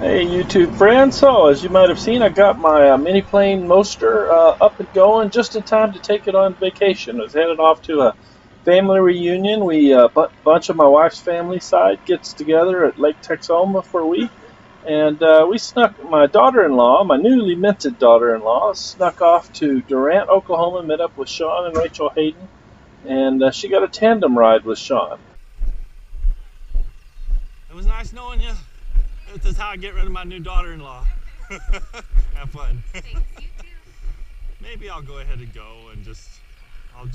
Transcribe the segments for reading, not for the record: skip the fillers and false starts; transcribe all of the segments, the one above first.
Hey YouTube friends, so as you might have seen, I got my mini plane Moster up and going just in time to take it on vacation. I was headed off to a family reunion. Bunch of my wife's family side gets together at Lake Texoma for a week, and we snuck, my daughter-in-law, my newly minted daughter-in-law, snuck off to Durant, Oklahoma, met up with Shaun and Rachel Hayden, and she got a tandem ride with Shaun. It was nice knowing you. This is how I get rid of my new daughter-in-law. Have fun. Thanks, you too. Maybe I'll go ahead and go and I'll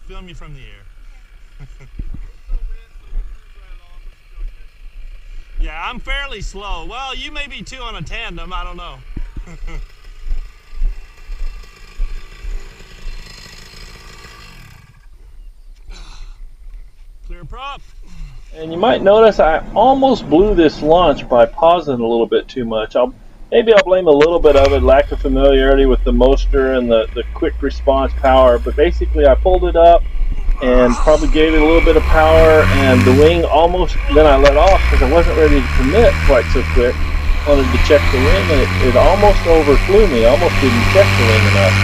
film you from the air. Yeah, I'm fairly slow. Well, you may be too on a tandem, I don't know. Clear prop. And you might notice I almost blew this launch by pausing a little bit too much. Maybe I'll blame a little bit of it, lack of familiarity with the Moster and the quick response power, but basically I pulled it up and probably gave it a little bit of power, and the wing almost, then I let off because I wasn't ready to commit quite so quick. Wanted to check the wing, and it almost overflew me, almost didn't check the wing enough.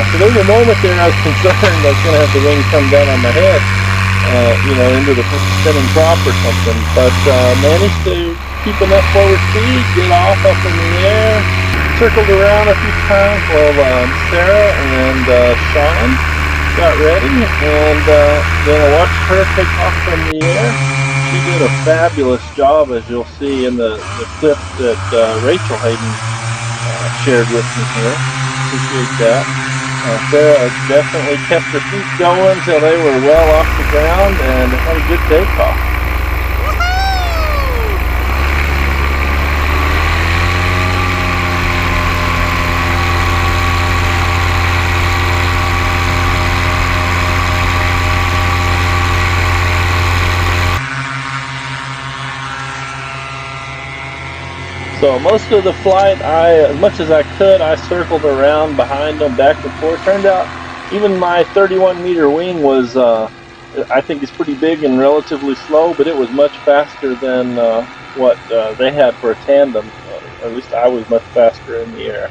So there was a moment there I was concerned I was going to have the wing come down on my head. Into the spinning prop or something, but managed to keep enough forward speed, get off up in the air, circled around a few times while Sarah and Shaun got ready, and then I watched her take off from the air. She did a fabulous job, as you'll see in the clip that Rachel Hayden shared with me here. Appreciate that. Sarah definitely kept her feet going until they were well off the ground and had a good takeoff. So most of the flight, as much as I could, I circled around behind them, back and forth. Turned out even my 31-meter wing was, I think it's pretty big and relatively slow, but it was much faster than what they had for a tandem. At least I was much faster in the air.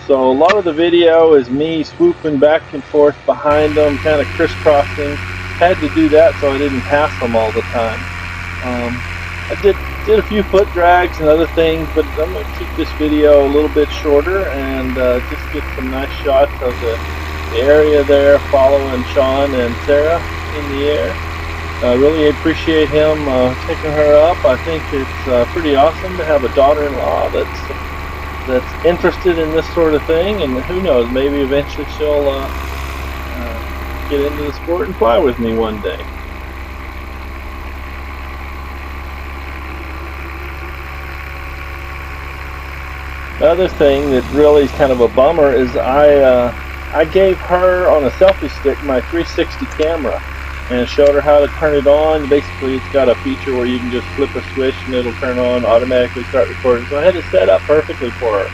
So a lot of the video is me swooping back and forth behind them, kind of crisscrossing. Had to do that so I didn't pass them all the time. I did a few foot drags and other things, but I'm going to keep this video a little bit shorter and just get some nice shots of the area there following Shaun and Sarah in the air. I really appreciate him taking her up. I think it's pretty awesome to have a daughter-in-law that's interested in this sort of thing, and who knows, maybe eventually she'll get into the sport and fly with me one day. The other thing that really is kind of a bummer is I gave her on a selfie stick my 360 camera and showed her how to turn it on. Basically, it's got a feature where you can just flip a switch and it'll turn on, automatically start recording. So I had it set up perfectly for her,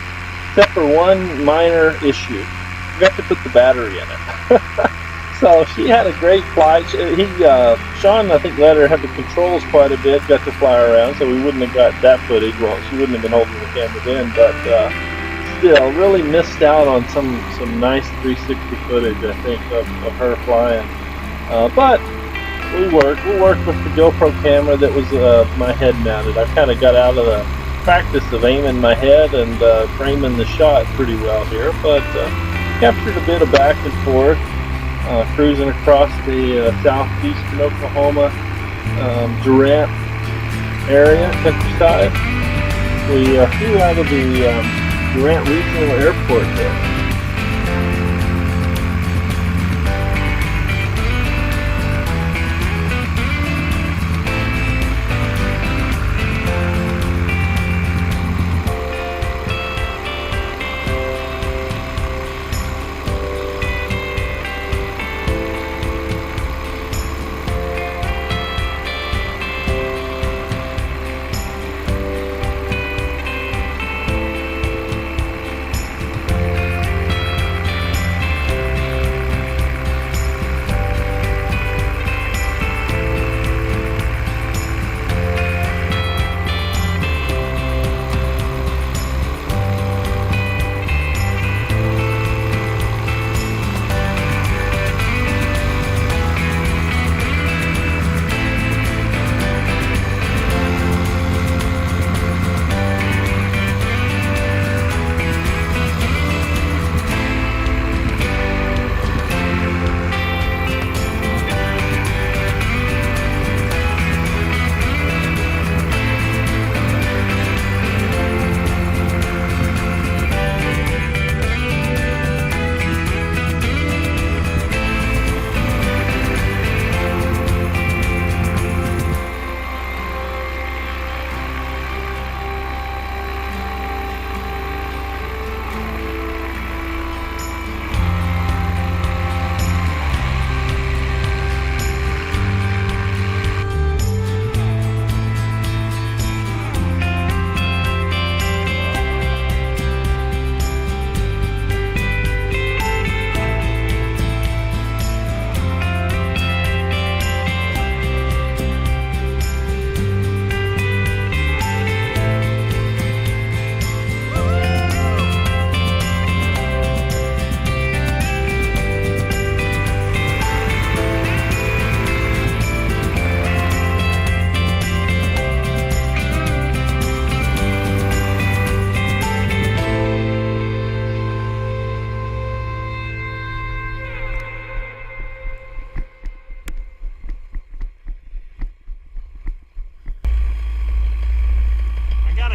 except for one minor issue. I forgot to put the battery in it. So she had a great flight. Shaun, I think, let her have the controls quite a bit, got to fly around, so we wouldn't have got that footage. Well, she wouldn't have been holding the camera then, but still, really missed out on some nice 360 footage, I think, of her flying. But we'll work with the GoPro camera that was my head mounted. I kind of got out of the practice of aiming my head and framing the shot pretty well here, but captured a bit of back and forth. Cruising across the southeastern Oklahoma, Durant area, countryside. We flew out of the Durant Regional Airport there.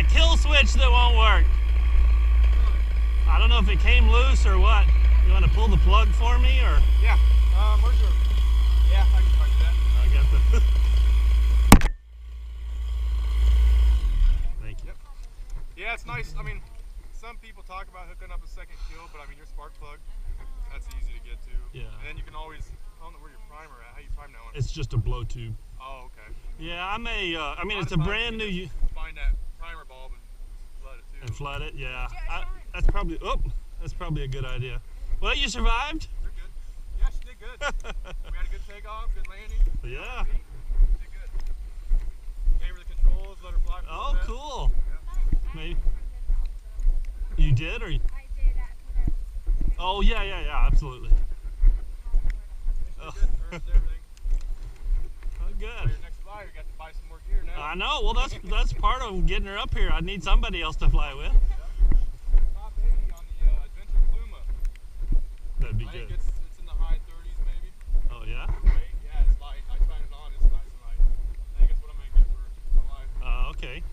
kill switch that won't work. I don't know if it came loose or what. You want to pull the plug for me, or? Yeah. Where's your? Yeah, I can try that. I got the. Thank you. Yep. Yeah, it's nice. I mean, some people talk about hooking up a second kill, but I mean, your spark plug, that's easy to get to. Yeah. And then you can always. I don't know where your primer at. How you prime that one? It's just a blow tube. Oh, okay. Yeah, I mean, it's a brand new. Find that primer bulb and flood it too. And flood it, yeah. That's probably. Oh, that's probably a good idea. Well, you survived. You're good. Yeah, she did good. We had a good takeoff, good landing. Yeah. She did good. Gave her the controls, let her fly for a Oh, little bit. cool. Yeah. Maybe. You did, or? I did Oh, yeah, absolutely. Yeah, she did good. Turns and everything. Oh, For good. your next fly, you got to buy some more gear now. I know. Well, that's part of getting her up here. I need somebody else to fly with. Top 80 on the Adventure Pluma. That'd be I think good. it's in the high 30s maybe. Oh, yeah? Weight, yeah, it's light. I tried it on, it's nice and light. I think it's what I'm going to get for my life. Okay.